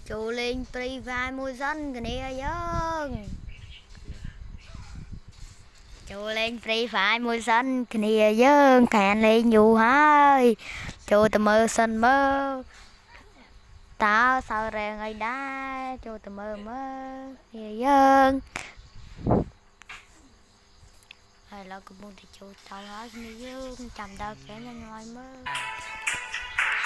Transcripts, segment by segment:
Chú lên Free Fire mua dân cái này dân. Chú lên Free Fire mua dân cái này dân. Kèn lên dù hai. Chú tầm mơ sân mơ. Tao sao ra ngay đá. Chú tầm mơ mơ cái dân. Hay là cũng muốn thì chú tao nói cái dân. Chầm đau kén cho ngoài mơ.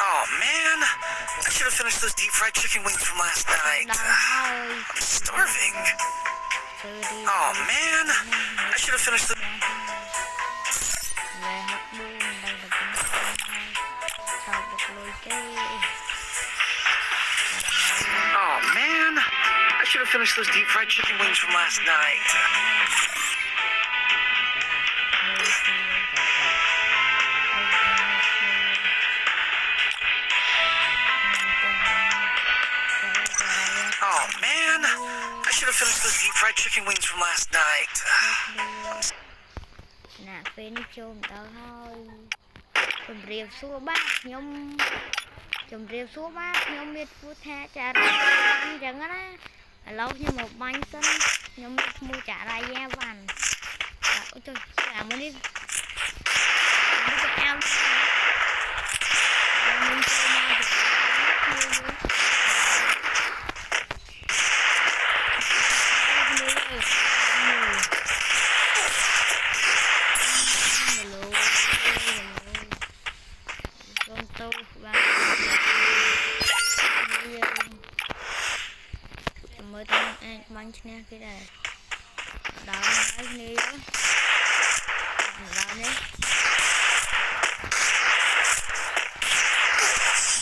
Oh man, I should have finished those deep fried chicken wings from last night. I'm starving. Oh man, I should have finished the. Oh man, I should have finished those deep fried chicken wings from last night. Oh man, I should have finished those deep fried chicken wings from last night. Nè, phim chôm tao thôi. Chôm riêng xua bác nhóm. Chôm riêng xua bác nhóm biết phút thẻ trả ra bánh chẳng á. Lâu như một bánh sân. Nhóm biết mua trả ra gia vằn. Ôi trời, làm muốn đi. Đi cho em. Mình chơi nhau được. Mới tên anh bánh nha cái này đó nói đi đó đấy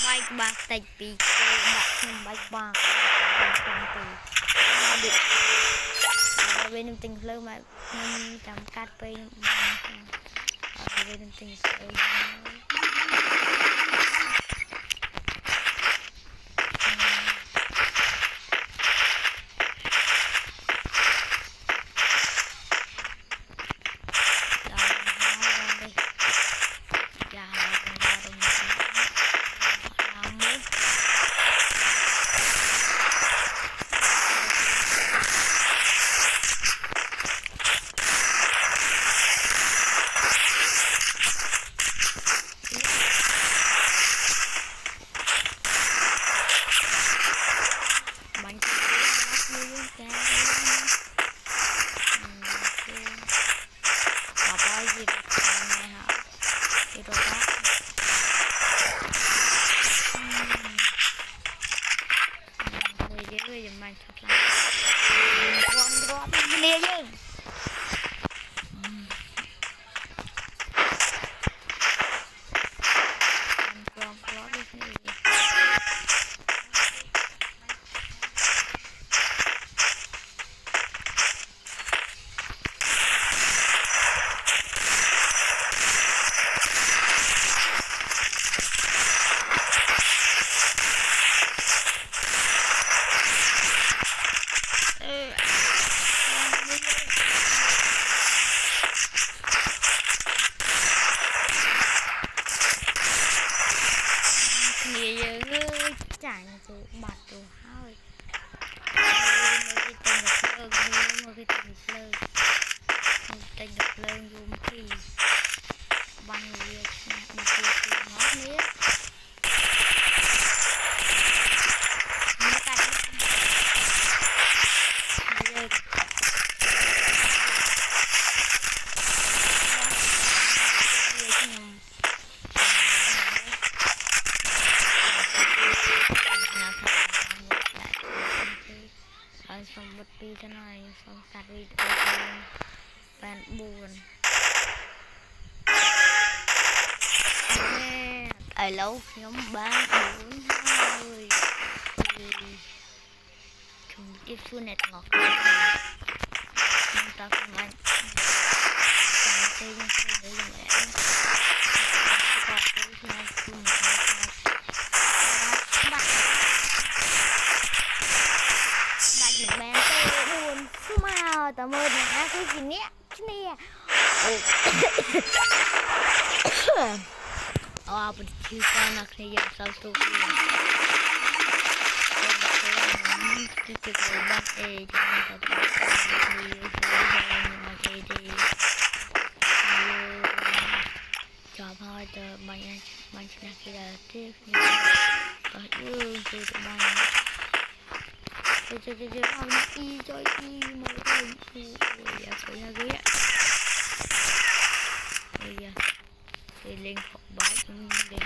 bạch bạc tạch bị bạc thêm bạch bạc bên tình lơ mà chấm cắt bên bên tình chẳng chịu bật rồi thôi một cái tên được lên dùng thì bằng việc một việc nó biết xong bật pi thế này xong cắt video bạn buồn ở lâu nhóm 3 4 2 chúng tiếp xuống này ngọt chúng ta cùng anh tên để dùng lẽ tao mơ nè cái gì nè cái nè mình chưa con là khi giờ sao tôi cái chụp bắt ê cho nên tập mà chơi đi cho thôi tờ bạn chỉ là khi là tiếp còn dương từ tụi bạn chơi ông y chơi y mà chơi giờ phải ra ghế bây giờ thì lên học bài lên